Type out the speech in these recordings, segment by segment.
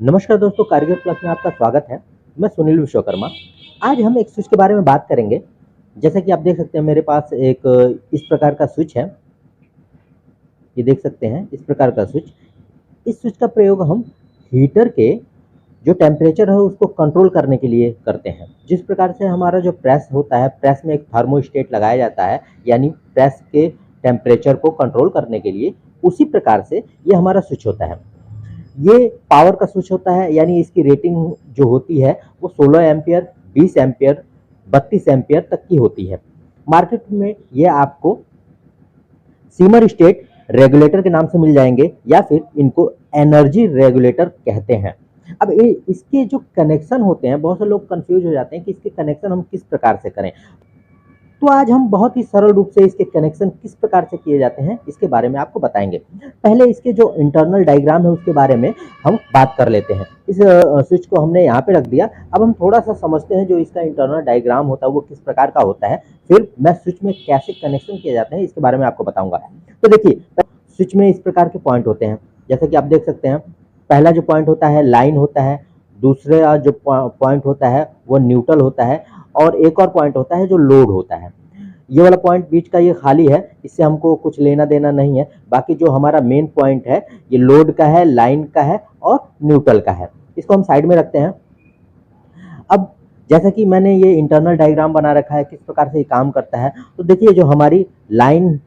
नमस्कार दोस्तों, कारगर प्लस में आपका स्वागत है। मैं सुनील विश्वकर्मा। आज हम एक स्विच के बारे में बात करेंगे। जैसा कि आप देख सकते हैं मेरे पास एक इस प्रकार का स्विच है। ये देख सकते हैं इस प्रकार का स्विच। इस स्विच का प्रयोग हम हीटर के जो टेम्परेचर है उसको कंट्रोल करने के लिए करते हैं। जिस प्रकार से हमारा जो प्रेस होता है, प्रेस में एक थर्मोस्टेट लगाया जाता है, यानी प्रेस के टेम्परेचर को कंट्रोल करने के लिए, उसी प्रकार से ये हमारा स्विच होता है। ये पावर का स्विच होता है, यानी इसकी रेटिंग जो होती है वो 16 एम्पियर, 20 एम्पियर, 32 एम्पियर तक की होती है। मार्केट में ये आपको सीमर स्टेट रेगुलेटर के नाम से मिल जाएंगे या फिर इनको एनर्जी रेगुलेटर कहते हैं। अब इसके जो कनेक्शन होते हैं, बहुत से लोग कंफ्यूज हो जाते हैं कि इसके कनेक्शन हम किस प्रकार से करें। तो आज हम बहुत ही सरल रूप से इसके कनेक्शन किस प्रकार से किए जाते हैं इसके बारे में आपको बताएंगे। पहले इसके जो इंटरनल डायग्राम है उसके बारे में हम बात कर लेते हैं। इस स्विच को हमने यहाँ पे रख दिया। अब हम थोड़ा सा समझते हैं जो इसका इंटरनल डायग्राम होता है वो किस प्रकार का होता है, फिर मैं स्विच में कैसे कनेक्शन किए जाते हैं इसके बारे में आपको बताऊंगा। तो देखिए, स्विच में इस प्रकार के पॉइंट होते हैं। जैसे कि आप देख सकते हैं, पहला जो पॉइंट होता है लाइन होता है, दूसरा जो पॉइंट होता है वो न्यूट्रल होता है, और एक और पॉइंट होता है जो लोड होता है। ये वाला पॉइंट बीच का ये खाली है, इससे हमको कुछ लेना देना नहीं है। बाकी जो हमारा मेन पॉइंट है ये लोड का है, लाइन का है और न्यूट्रल का है। इसको हम साइड में रखते हैं। अब जैसा कि मैंने ये इंटरनल डायग्राम बना रखा है किस प्रकार से ये काम करता है, तो देखिए जो हमारी लाइन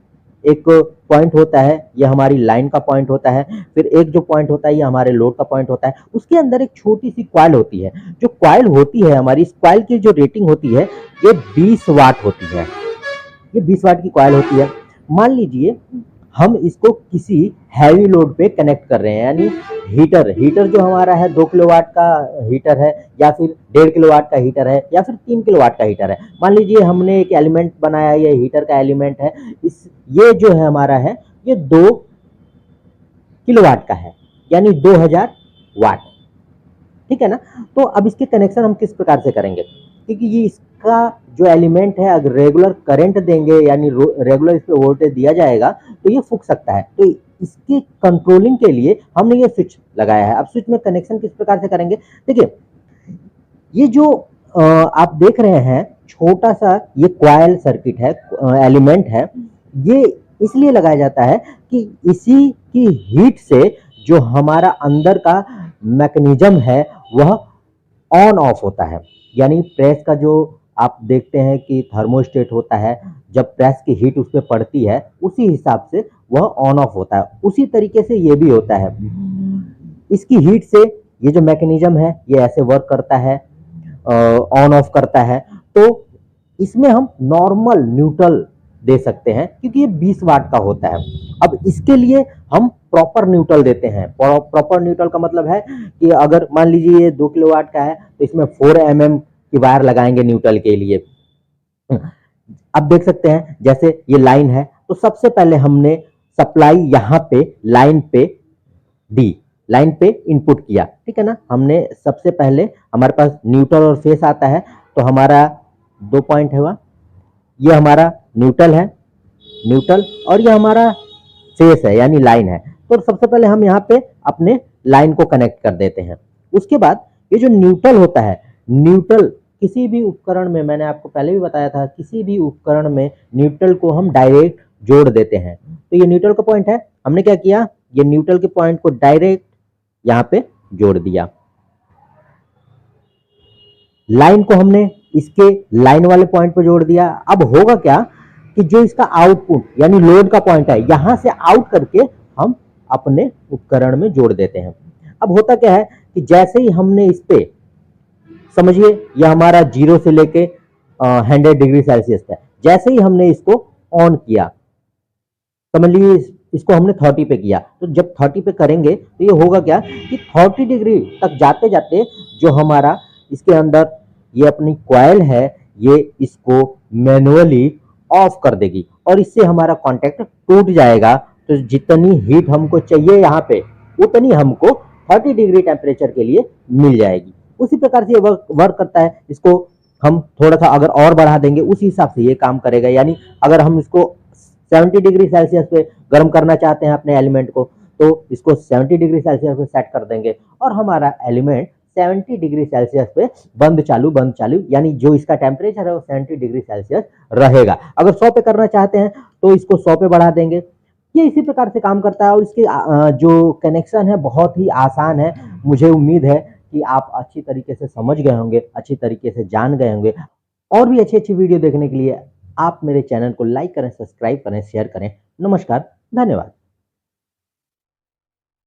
एक पॉइंट होता है, ये हमारी लाइन का पॉइंट होता है। फिर एक जो पॉइंट होता है ये हमारे लोड का पॉइंट होता है। उसके अंदर एक छोटी सी कॉइल होती है। जो कॉइल होती है हमारी, इस कॉइल की जो रेटिंग होती है ये 20 वाट होती है। ये 20 वाट की कॉइल होती है। मान लीजिए हम इसको किसी हैवी लोड पे कनेक्ट कर रहे हैं, यानी हीटर जो हमारा है 2 किलोवाट का हीटर है, या फिर 1.5 किलोवाट का हीटर है, या फिर 3 किलोवाट का हीटर है। मान लीजिए हमने एक एलिमेंट बनाया, ये हीटर का एलिमेंट है। ये जो है हमारा है ये 2 किलोवाट का है, यानी 2000 वाट। ठीक है ना। तो अब इसके कनेक्शन हम किस प्रकार से करेंगे, क्योंकि ये इसका जो एलिमेंट है अगर रेगुलर करंट देंगे, यानी रेगुलर इस पे वोल्टेज दिया जाएगा तो ये फूक सकता है। तो इसके कंट्रोलिंग के लिए हमने ये स्विच लगाया है। अब स्विच में कनेक्शन किस प्रकार से करेंगे, देखिए ये जो आप देख रहे हैं छोटा सा ये कॉइल सर्किट है, एलिमेंट है। ये इसलिए लगाया जाता है कि इसी की हीट से जो हमारा अंदर का मैकेनिज्म है वह ऑन ऑफ होता है। यानी प्रेस का जो आप देखते हैं कि थर्मोस्टेट होता है, जब प्रेस की हीट उस पर पड़ती है उसी हिसाब से वह ऑन ऑफ होता है। उसी तरीके से ये भी होता है। इसकी हीट से ये जो मैकेनिज्म है ये ऐसे वर्क करता है, ऑन ऑफ करता है। तो इसमें हम नॉर्मल न्यूट्रल दे सकते हैं क्योंकि ये 20 वाट का होता है। अब इसके लिए हम प्रॉपर न्यूट्रल देते हैं। प्रॉपर न्यूट्रल का मतलब है कि अगर मान लीजिए ये 2 किलोवाट का है तो इसमें 4 mm की वायर लगाएंगे न्यूट्रल के लिए। अब देख सकते हैं जैसे ये लाइन है, तो सबसे पहले हमने सप्लाई यहाँ पे लाइन पे दी, लाइन पे इनपुट किया। ठीक है ना। हमने सबसे पहले हमारे पास न्यूट्रल और फेस आता है, तो हमारा 2 पॉइंट है वह, ये हमारा न्यूट्रल है, न्यूट्रल, और ये हमारा फेस है यानी लाइन है। तो सबसे पहले हम यहाँ पे अपने लाइन को कनेक्ट कर देते हैं। उसके बाद ये जो न्यूट्रल होता है, न्यूट्रल किसी भी उपकरण में, मैंने आपको पहले भी बताया था, किसी भी उपकरण में न्यूट्रल को हम डायरेक्ट जोड़ देते हैं। तो ये न्यूट्रल का पॉइंट है, हमने क्या किया, ये न्यूट्रल के पॉइंट को डायरेक्ट यहाँ पे जोड़ दिया। लाइन को हमने इसके लाइन वाले पॉइंट पे जोड़ दिया। अब होगा क्या कि जो इसका आउटपुट यानी लोड का पॉइंट है, यहां से आउट करके हम अपने उपकरण में जोड़ देते हैं। अब होता क्या है कि जैसे ही हमने इस पे, समझिए यह हमारा 0 से लेके 100 डिग्री सेल्सियस है, जैसे ही हमने इसको ऑन किया, समझ लीजिए इसको हमने 30 पे किया, तो जब 30 पे करेंगे तो ये होगा क्या कि 30 डिग्री तक जाते जाते जो हमारा इसके अंदर ये अपनी कॉइल है ये इसको मैनुअली ऑफ कर देगी, और इससे हमारा कांटेक्ट टूट जाएगा। तो जितनी हीट हमको चाहिए यहाँ पे उतनी हमको 30 डिग्री टेम्परेचर के लिए मिल जाएगी। उसी प्रकार से ये वर्क करता है। इसको हम थोड़ा सा अगर और बढ़ा देंगे उसी हिसाब से ये काम करेगा। यानी अगर हम इसको 70 डिग्री सेल्सियस पे गर्म करना चाहते हैं अपने एलिमेंट को, तो इसको 70 डिग्री सेल्सियस पे सेट कर देंगे और हमारा एलिमेंट 70 डिग्री सेल्सियस पे बंद चालू यानी जो इसका टेम्परेचर है वो 70 डिग्री सेल्सियस रहेगा। अगर 100 पे करना चाहते हैं तो इसको 100 पे बढ़ा देंगे। ये इसी प्रकार से काम करता है और इसके जो कनेक्शन है बहुत ही आसान है। मुझे उम्मीद है कि आप अच्छी तरीके से समझ गए होंगे, अच्छी तरीके से जान गए होंगे। और भी अच्छी वीडियो देखने के लिए आप मेरे चैनल को लाइक करें, सब्सक्राइब करें, शेयर करें। नमस्कार, धन्यवाद।